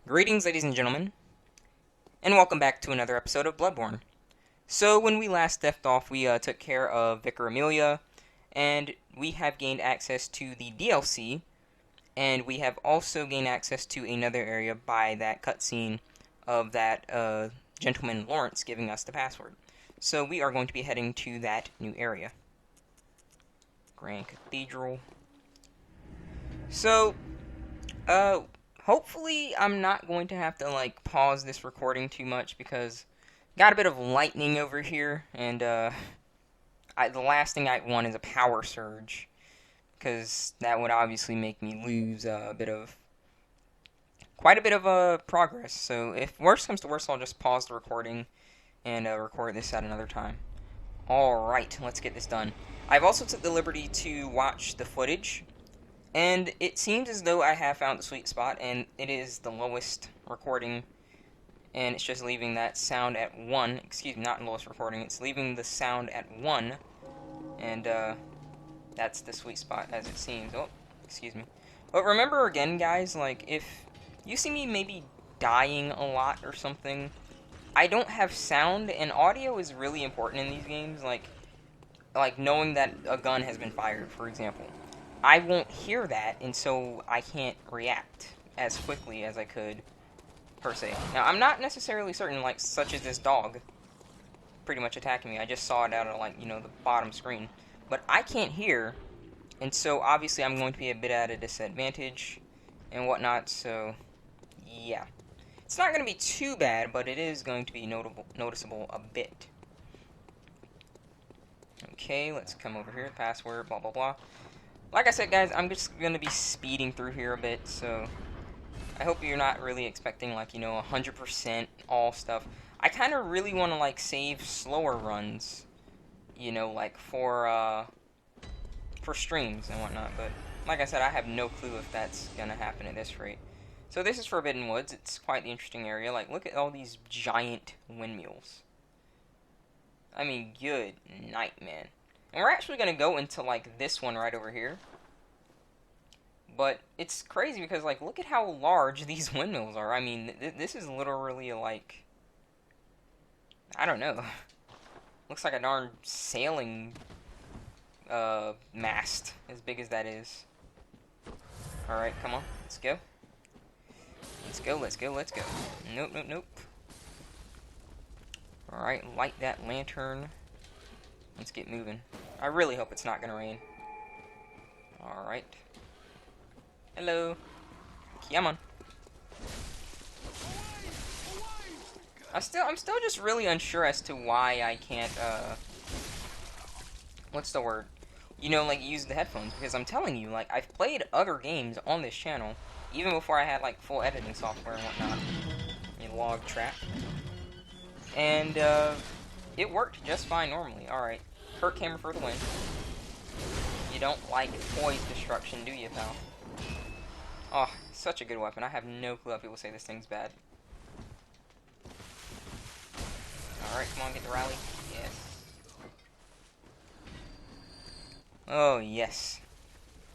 Greetings, ladies and gentlemen, and welcome back to another episode of Bloodborne. So, when we last left off, we took care of Vicar Amelia, and we have gained access to the DLC, and we have also gained access to another area by that cutscene of that gentleman Lawrence giving us the password. So, we are going to be heading to that new area. Grand Cathedral. So, hopefully I'm not going to have to, pause this recording too much because got a bit of lightning over here, and, the last thing I want is a power surge, because that would obviously make me lose quite a bit of, progress. So if worst comes to worst, I'll just pause the recording and, record this at another time. Alright, let's get this done. I've also took the liberty to watch the footage, and it seems as though I have found the sweet spot, and it is the lowest recording, and it's just leaving that sound at 1. Excuse me, not the lowest recording, it's leaving the sound at 1, and that's the sweet spot as it seems. Oh, excuse me. But remember again, guys, if you see me maybe dying a lot or something, I don't have sound, and audio is really important in these games, like knowing that a gun has been fired, for example. I won't hear that, and so I can't react as quickly as I could, per se. Now, I'm not necessarily certain, such as this dog pretty much attacking me. I just saw it out of, the bottom screen. But I can't hear, and so obviously I'm going to be a bit at a disadvantage and whatnot, so yeah. It's not going to be too bad, but it is going to be noticeable a bit. Okay, let's come over here, password, blah, blah, blah. Like I said, guys, I'm just going to be speeding through here a bit, so I hope you're not really expecting, 100% all stuff. I kind of really want to, save slower runs, for streams and whatnot, but like I said, I have no clue if that's going to happen at this rate. So this is Forbidden Woods. It's quite the interesting area. Look at all these giant windmills. I mean, good night, man. And we're actually going to go into, this one right over here. But it's crazy because, look at how large these windmills are. I mean, this is literally, I don't know. Looks like a darn sailing, mast, as big as that is. Alright, come on. Let's go. Let's go, let's go, let's go. Nope, nope, nope. Alright, light that lantern. Let's get moving. I really hope it's not gonna rain. Alright. Hello. Come on. I'm still just really unsure as to why I can't, what's the word? Use the headphones, because I'm telling you, I've played other games on this channel, even before I had, full editing software and whatnot. A log trap. And, it worked just fine normally. Alright. Hurt camera for the win. You don't like poise destruction, do you, pal? Oh, such a good weapon. I have no clue how people say this thing's bad. Alright, come on, get the rally. Yes. Oh, yes.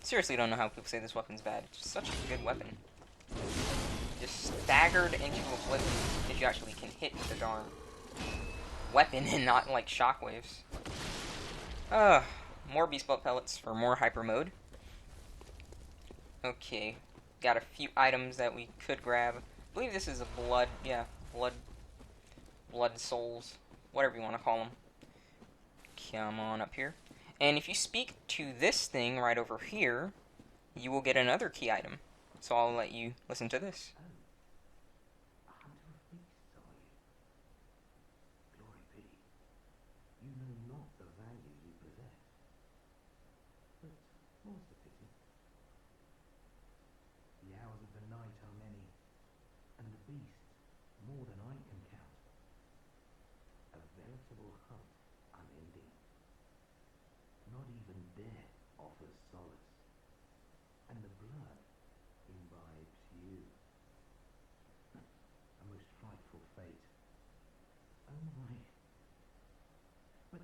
Seriously don't know how people say this weapon's bad. It's just such a good weapon. Just staggered into oblivion if you actually can hit the darn weapon and not, shockwaves. More beast blood pellets for more hyper mode. Okay. Got a few items that we could grab. I believe this is a blood souls, whatever you want to call them. Come on up here. And if you speak to this thing right over here, you will get another key item. So I'll let you listen to this. More than I can count. A veritable hunt unending. Not even death offers solace, and the blood imbibes you. A most frightful fate. Oh my. But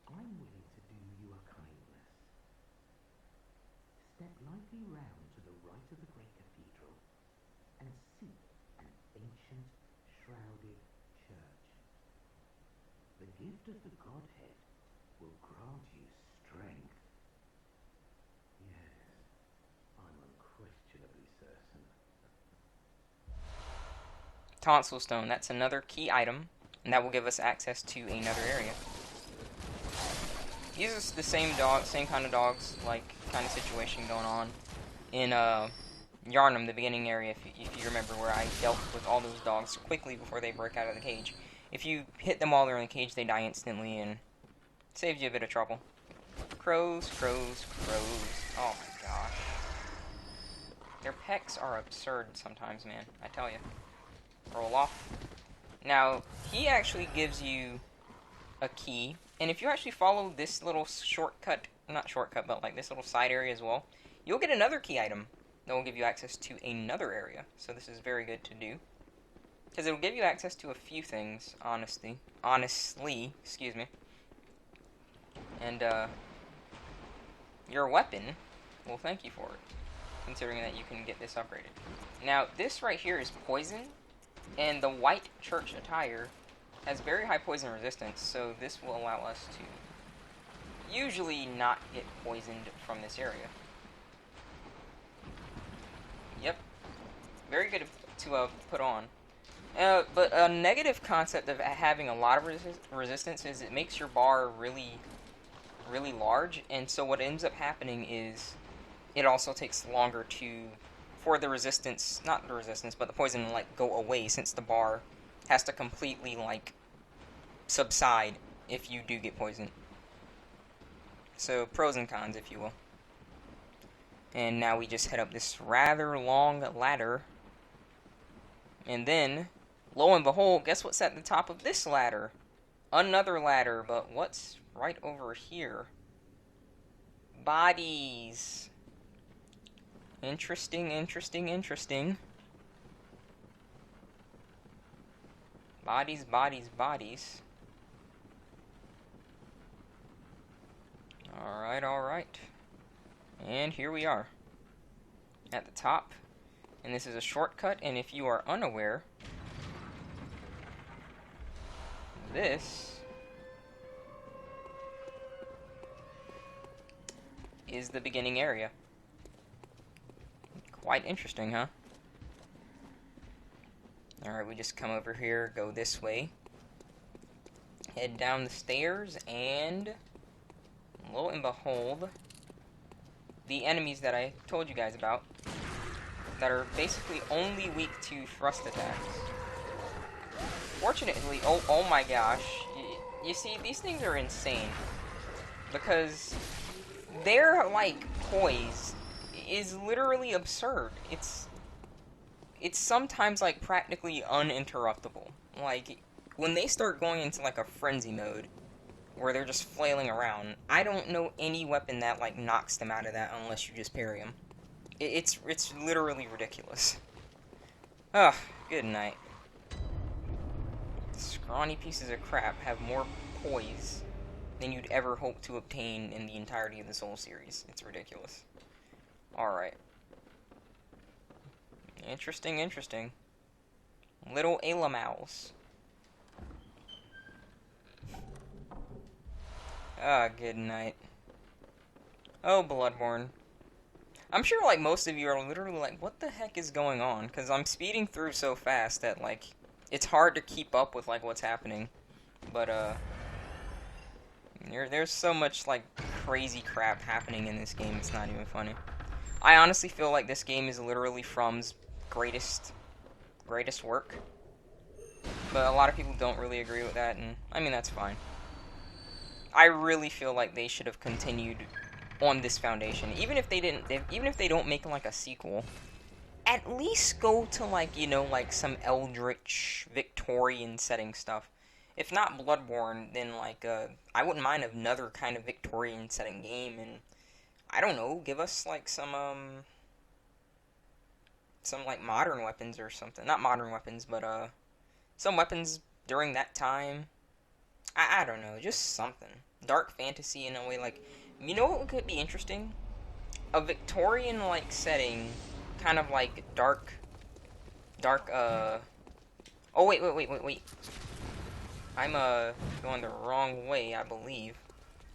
I'm willing to do you a kindness. Step lightly round to the right of the great cathedral and seek an of the Godhead will grant you strength. Yes, I'm unquestionably certain. Tonsil stone. That's another key item, and that will give us access to another area. These are the same kind of dogs, like kind of situation going on in Yharnam, the beginning area. If you remember, where I dealt with all those dogs quickly before they break out of the cage. If you hit them while they're in the cage, they die instantly, and it saves you a bit of trouble. Crows, crows, crows. Oh my gosh. Their pecs are absurd sometimes, man. I tell you. Roll off. Now, he actually gives you a key, and if you actually follow this little shortcut, not shortcut, but like this little side area as well, you'll get another key item that will give you access to another area. So this is very good to do, because it'll give you access to a few things, honestly, excuse me. And your weapon will thank you for it, considering that you can get this upgraded. Now, this right here is poison, and the white church attire has very high poison resistance, so this will allow us to usually not get poisoned from this area. Yep. Very good to put on. But a negative concept of having a lot of resistance is it makes your bar really, really large, and so what ends up happening is it also takes longer for the resistance, not the resistance, but the poison to, like, go away, since the bar has to completely, like, subside if you do get poisoned. So, pros and cons, if you will. And now we just head up this rather long ladder. And then, lo and behold, guess what's at the top of this ladder? Another ladder, but what's right over here? Bodies. Interesting, interesting, interesting. Bodies, bodies, bodies. Alright, alright. And here we are. At the top. And this is a shortcut, and if you are unaware, this is the beginning area. Quite interesting, huh? Alright, we just come over here, go this way, head down the stairs, and lo and behold, the enemies that I told you guys about, that are basically only weak to thrust attacks. Fortunately, oh my gosh, you see, these things are insane, because their, like, poise is literally absurd. It's sometimes, like, practically uninterruptible. Like, when they start going into, like, a frenzy mode, where they're just flailing around, I don't know any weapon that, like, knocks them out of that unless you just parry them. It's literally ridiculous. Ugh, good night. Scrawny pieces of crap have more poise than you'd ever hope to obtain in the entirety of the Soul series. It's ridiculous. Alright. Interesting, interesting. Little Alamals. Ah, good night. Oh, Bloodborne. I'm sure, like, most of you are literally like, what the heck is going on? Because I'm speeding through so fast that, like, it's hard to keep up with, like, what's happening. But, there's so much, like, crazy crap happening in this game, it's not even funny. I honestly feel like this game is literally From's greatest work. But a lot of people don't really agree with that, and, I mean, that's fine. I really feel like they should have continued on this foundation. Even if they don't make, like, a sequel, at least go to, like, you know, like, some eldritch Victorian setting stuff. If not Bloodborne, then, like, I wouldn't mind another kind of Victorian setting game, and I don't know, give us, like, some, like, modern weapons or something. Not modern weapons, but, some weapons during that time. I don't know, just something. Dark fantasy in a way, like, you know what could be interesting? A Victorian, like, setting, kind of like dark, oh, wait. I'm going the wrong way, I believe.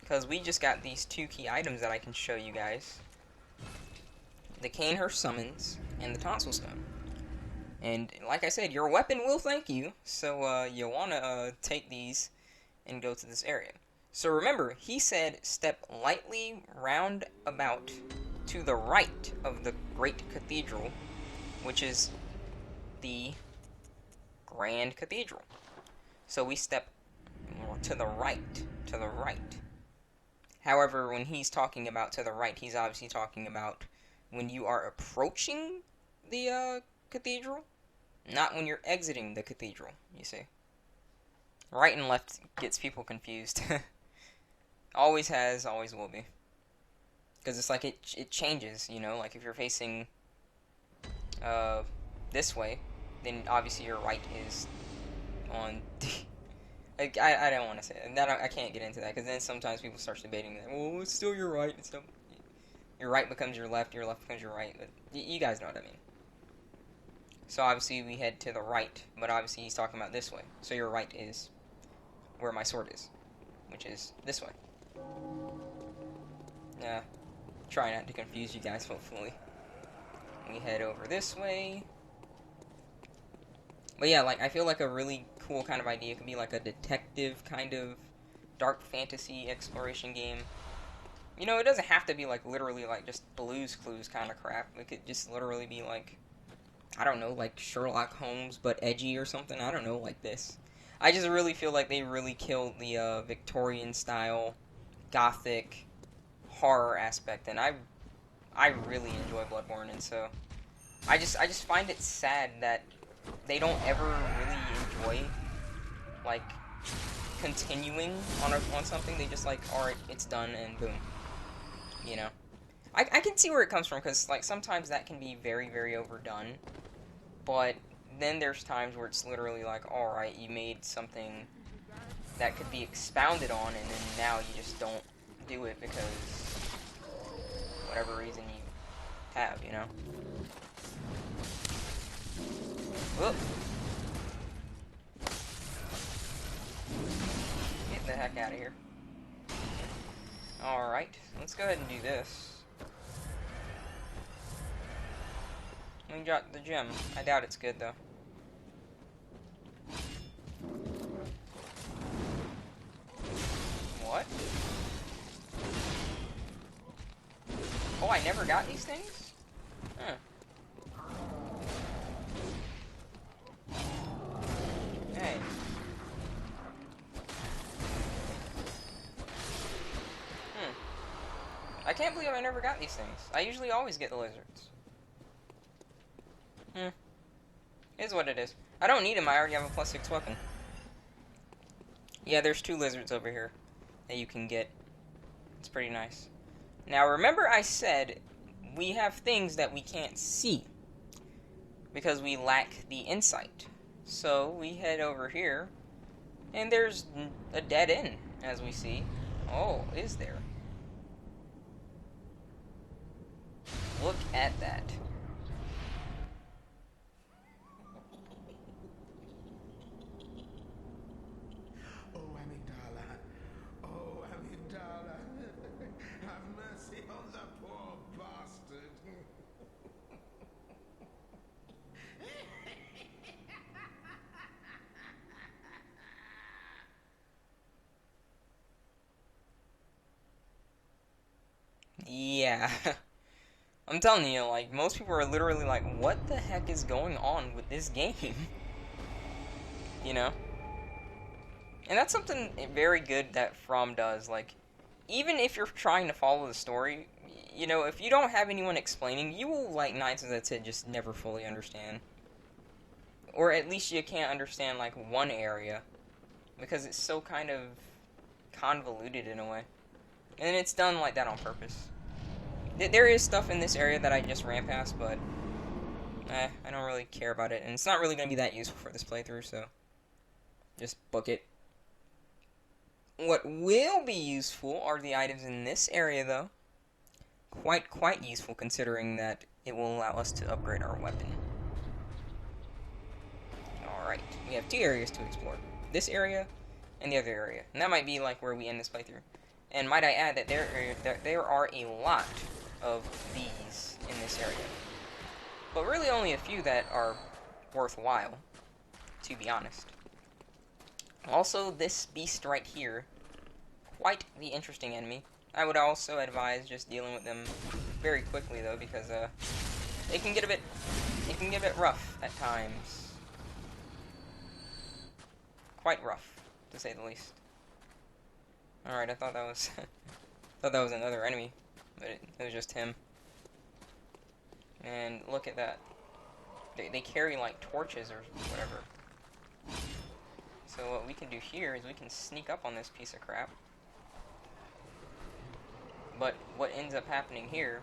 Because we just got these 2 key items that I can show you guys. The Canehurst Summons and the Tonsil Stone. And like I said, your weapon will thank you. So you want to take these and go to this area. So remember, he said step lightly round about to the right of the Great Cathedral, which is the Grand Cathedral. So we step to the right, to the right. However, when he's talking about to the right, he's obviously talking about when you are approaching the cathedral, not when you're exiting the cathedral, you see. Right and left gets people confused. Always has, always will be. Because it's like it changes, you know, like if you're facing this way, then obviously your right is on I don't want to say that. I can't get into that, because then sometimes people start debating that. Well, it's still your right. It's still your right becomes your left becomes your right. But you guys know what I mean. So obviously we head to the right, but obviously he's talking about this way. So your right is where my sword is, which is this way. Try not to confuse you guys, hopefully. We head over this way. But yeah, like, I feel like a really cool kind of idea could be like a detective kind of dark fantasy exploration game. You know, it doesn't have to be like literally like just Blue's Clues kind of crap. It could just literally be like, I don't know, like Sherlock Holmes but edgy or something. I don't know, like this. I just really feel like they really killed the Victorian style Gothic horror aspect, and I really enjoy Bloodborne, and so I just find it sad that they don't ever really enjoy like continuing on something. They just like, alright, it's done, and boom. You know, I can see where it comes from, because like sometimes that can be very, very overdone, but then there's times where it's literally like, alright, you made something that could be expounded on, and then now you just don't do it because whatever reason you have, you know. Whoop. Get the heck out of here. Alright, let's go ahead and do this. Let me drop the gem. I doubt it's good, though. What? Oh, I never got these things? Huh. Hey. I can't believe I never got these things. I usually always get the lizards. Is what it is. I don't need them. I already have a +6 weapon. Yeah, there's 2 lizards over here that you can get. It's pretty nice. Now, remember I said we have things that we can't see because we lack the insight. So, we head over here, and there's a dead end, as we see. Oh, is there? Look at that. Oh, Amygdala. Oh, Amygdala. Have mercy on the poor bastard. Yeah. I'm telling you, like, most people are literally like, what the heck is going on with this game? You know? And that's something very good that From does. Like, even if you're trying to follow the story, you know, if you don't have anyone explaining, you will, like, 9 times out of 10 just never fully understand. Or at least you can't understand, like, one area. Because it's so kind of convoluted in a way. And it's done like that on purpose. There is stuff in this area that I just ran past, but I don't really care about it, and it's not really going to be that useful for this playthrough, so just book it. What will be useful are the items in this area, though. Quite useful, considering that it will allow us to upgrade our weapon. Alright, we have 2 areas to explore. This area in the other area. And that might be like where we end this playthrough. And might I add that there are a lot of these in this area. But really only a few that are worthwhile, to be honest. Also, this beast right here, quite the interesting enemy. I would also advise just dealing with them very quickly though, because it can get a bit rough at times. Quite rough, to say the least. Alright, I thought that was another enemy, but it was just him. And look at that. They carry like torches or whatever. So what we can do here is we can sneak up on this piece of crap. But what ends up happening here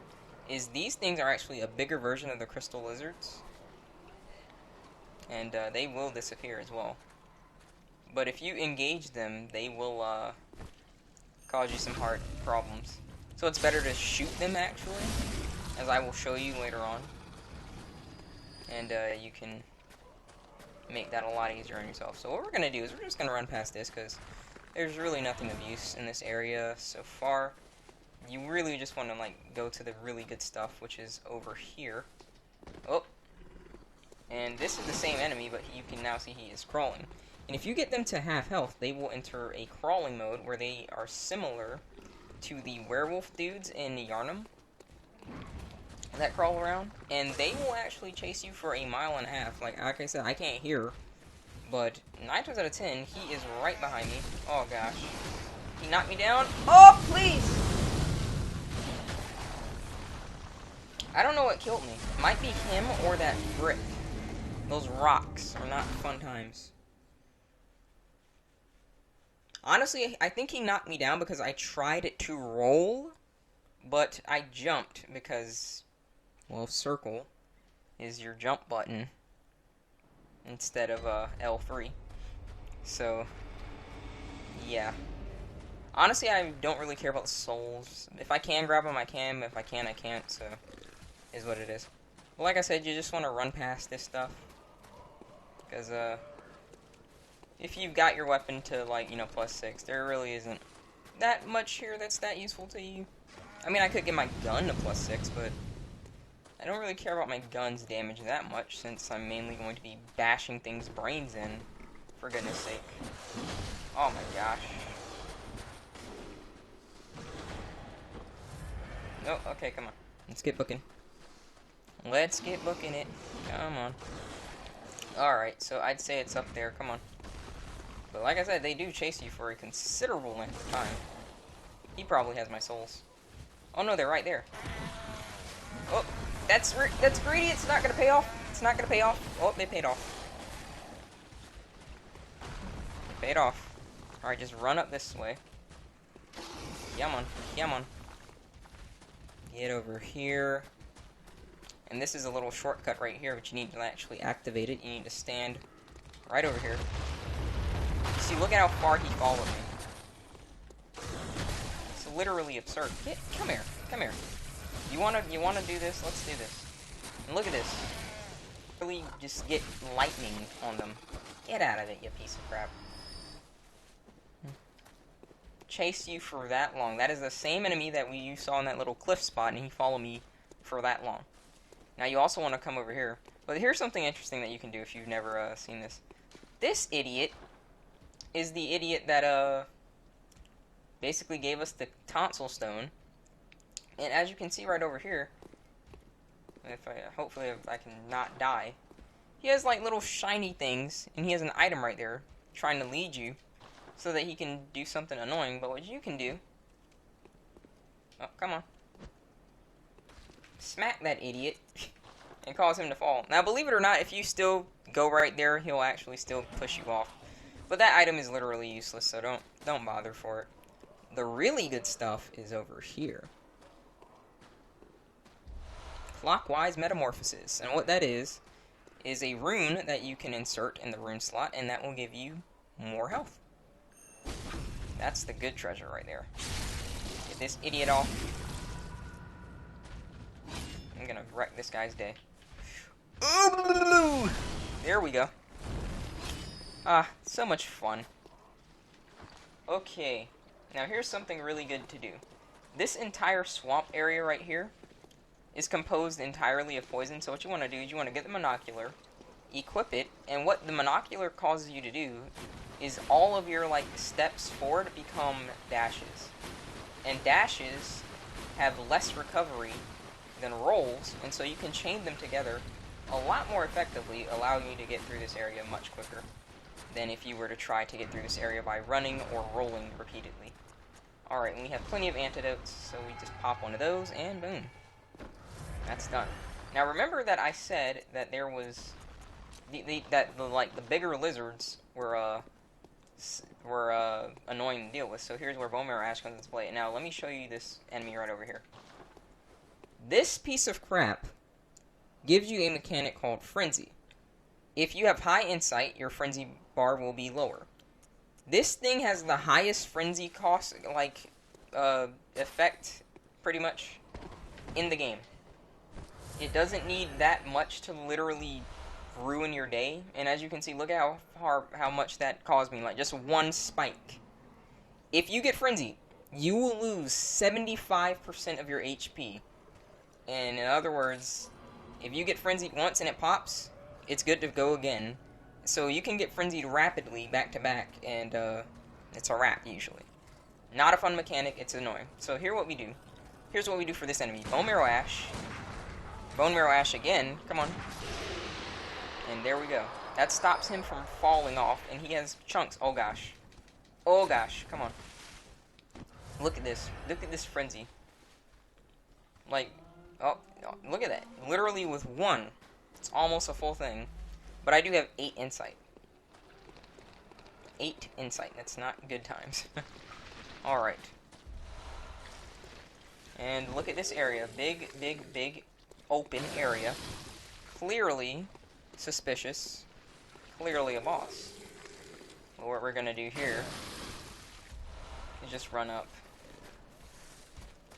is these things are actually a bigger version of the crystal lizards. And they will disappear as well. But if you engage them, they will cause you some hard problems. So it's better to shoot them actually, as I will show you later on. And you can make that a lot easier on yourself. So what we're going to do is we're just going to run past this, because there's really nothing of use in this area so far. You really just want to like go to the really good stuff, which is over here. Oh, and this is the same enemy, but you can now see he is crawling. And if you get them to half health, they will enter a crawling mode where they are similar to the werewolf dudes in Yharnam that crawl around, and they will actually chase you for 1.5 miles. Like I said, I can't hear, but 9 times out of 10, he is right behind me. Oh gosh, he knocked me down. Oh please! I don't know what killed me. Might be him or that brick. Those rocks are not fun times. Honestly, I think he knocked me down because I tried to roll, but I jumped because, well, circle is your jump button instead of L3. So, yeah. Honestly, I don't really care about the souls. If I can grab them, I can. If I can't, I can't. So, is what it is. But like I said, you just want to run past this stuff. Because, if you've got your weapon to, like, you know, +6, there really isn't that much here that's that useful to you. I mean, I could get my gun to +6, but I don't really care about my gun's damage that much, since I'm mainly going to be bashing things' brains in, for goodness sake. Oh my gosh. Oh, okay, come on. Let's get booking. Let's get booking it. Come on. Alright, so I'd say it's up there. Come on. But like I said, they do chase you for a considerable length of time. He probably has my souls. Oh no, they're right there. Oh, that's greedy. It's not gonna pay off. It's not gonna pay off. Oh, they paid off. They paid off. Alright, just run up this way. Come on. Come on. Get over here. And this is a little shortcut right here, but you need to actually activate it. You need to stand right over here. See, look at how far he followed me. It's literally absurd. Come here. Come here. You wanna do this? Let's do this. And look at this. Really just get lightning on them. Get out of it, you piece of crap. Chase you for that long. That is the same enemy that you saw in that little cliff spot, and he followed me for that long. Now you also want to come over here. But here's something interesting that you can do if you've never seen this. This idiot is the idiot that basically gave us the tonsil stone. And as you can see right over here, hopefully I can not die, he has like little shiny things, and he has an item right there trying to lead you so that he can do something annoying. But what you can do, oh, come on, smack that idiot and cause him to fall. Now, believe it or not, if you still go right there, he'll actually still push you off. But that item is literally useless, so don't bother for it. The really good stuff is over here. Clockwise Metamorphosis. And what that is a rune that you can insert in the rune slot, and that will give you more health. That's the good treasure right there. Get this idiot off. I'm gonna wreck this guy's day. Ooh! There we go. Ah, so much fun. Okay, now here's something really good to do. This entire swamp area right here is composed entirely of poison, so what you want to do is you want to get the monocular, equip it, and what the monocular causes you to do is all of your, like, steps forward become dashes. And dashes have less recovery than rolls, and so you can chain them together a lot more effectively, allowing you to get through this area much quicker than if you were to try to get through this area by running or rolling repeatedly. Alright, and we have plenty of antidotes, so we just pop one of those, and boom. That's done. Now remember that I said that there was... the bigger lizards were annoying to deal with, so here's where Bone Marrow Ash comes into play. Now let me show you this enemy right over here. This piece of crap gives you a mechanic called Frenzy. If you have high insight, your Frenzy bar will be lower. This thing has the highest Frenzy cost, effect, pretty much, in the game. It doesn't need that much to literally ruin your day, and as you can see, look at how much that caused me, like just one spike. If you get Frenzied, you will lose 75% of your HP. And in other words, if you get Frenzied once and it pops, it's good to go again. So you can get Frenzied rapidly, back to back, and it's a wrap, usually. Not a fun mechanic, it's annoying. So here's what we do for this enemy. Bone Marrow Ash. Bone Marrow Ash again, come on. And there we go. That stops him from falling off, and he has chunks. Oh gosh. Oh gosh, come on. Look at this. Look at this Frenzy. Like, oh, look at that. Literally with one, it's almost a full thing. But I do have 8 insight. 8 insight. That's not good times. Alright. And look at this area. Big, big, big open area. Clearly suspicious. Clearly a boss. Well, what we're gonna do here is just run up.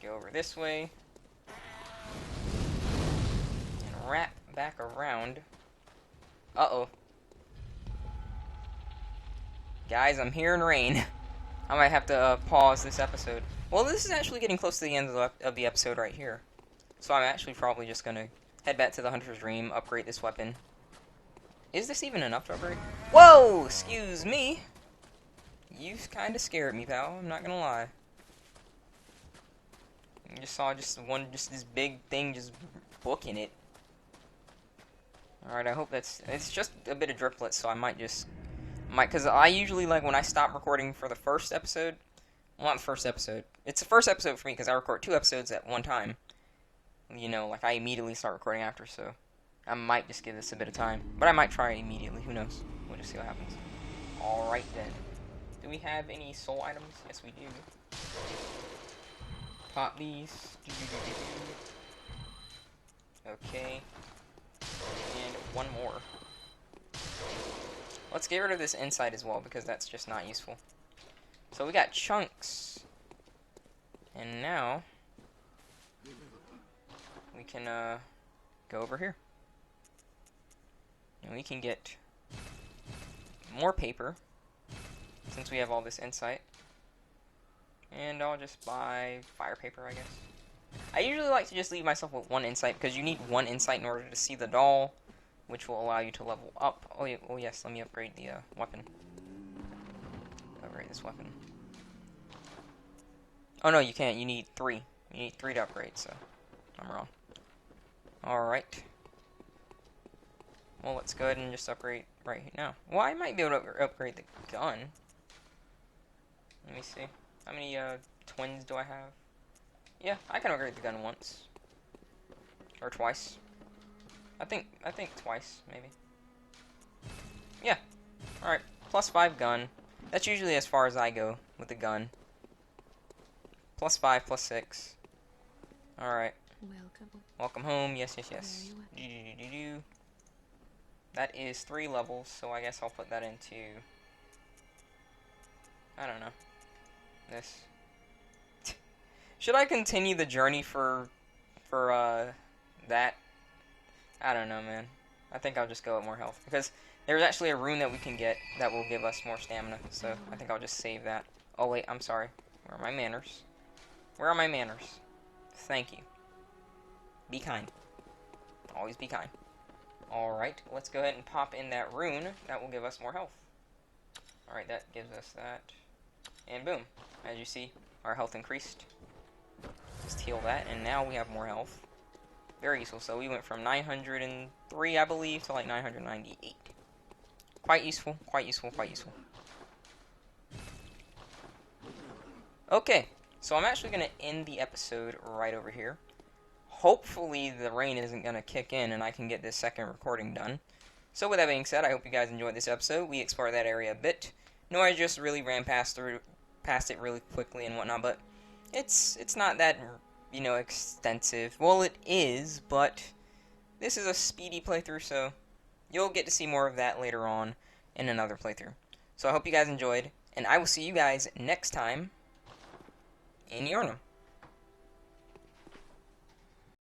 Go over this way. And wrap back around. Uh-oh. Guys, I'm hearing rain. I might have to pause this episode. Well, this is actually getting close to the end of the episode right here. So I'm actually probably just going to head back to the Hunter's Dream, upgrade this weapon. Is this even enough to upgrade? Whoa! Excuse me! You kind of scared me, pal. I'm not going to lie. I just saw just this big thing just booking it. Alright, I hope it's just a bit of driplets, so I because I usually, like, when I stop recording for the first episode, well, not the first episode, it's the first episode for me, because I record 2 episodes at one time, you know, like, I immediately start recording after, so I might just give this a bit of time, but I might try it immediately, who knows, we'll just see what happens. Alright then, do we have any soul items? Yes, we do. Pop these. Okay. And one more. Let's get rid of this insight as well, because that's just not useful. So we got chunks. And now we can go over here. And we can get more paper, since we have all this insight. And I'll just buy fire paper, I guess. I usually like to just leave myself with 1 insight, because you need 1 insight in order to see the doll, which will allow you to level up. Oh, yeah, oh yes, let me upgrade the weapon. Upgrade this weapon. Oh no, you can't. You need 3. You need 3 to upgrade, so I'm wrong. Alright. Well, let's go ahead and just upgrade right now. Well, I might be able to upgrade the gun. Let me see. How many twins do I have? Yeah, I can upgrade the gun once. Or twice. I think twice, maybe. Yeah. Alright. +5 gun. That's usually as far as I go with the gun. +5, +6. Alright. Welcome home. Yes, yes, yes. That is 3 levels, so I guess I'll put that into... I don't know. This. Should I continue the journey for that? I don't know, man. I think I'll just go with more health, because there's actually a rune that we can get that will give us more stamina, so I think I'll just save that. Oh, wait, I'm sorry. Where are my manners? Where are my manners? Thank you. Be kind. Always be kind. Alright, let's go ahead and pop in that rune. That will give us more health. Alright, that gives us that. And boom. As you see, our health increased. Just heal that, and now we have more health. Very useful. So we went from 903, I believe, to like 998. Quite useful, quite useful, quite useful. Okay, so I'm actually going to end the episode right over here. Hopefully the rain isn't going to kick in and I can get this second recording done. So with that being said, I hope you guys enjoyed this episode. We explored that area a bit. No, I just really ran past it really quickly and whatnot, but it's not that, you know, extensive. Well, it is, but this is a speedy playthrough, so you'll get to see more of that later on in another playthrough. So I hope you guys enjoyed, and I will see you guys next time in Yharnam.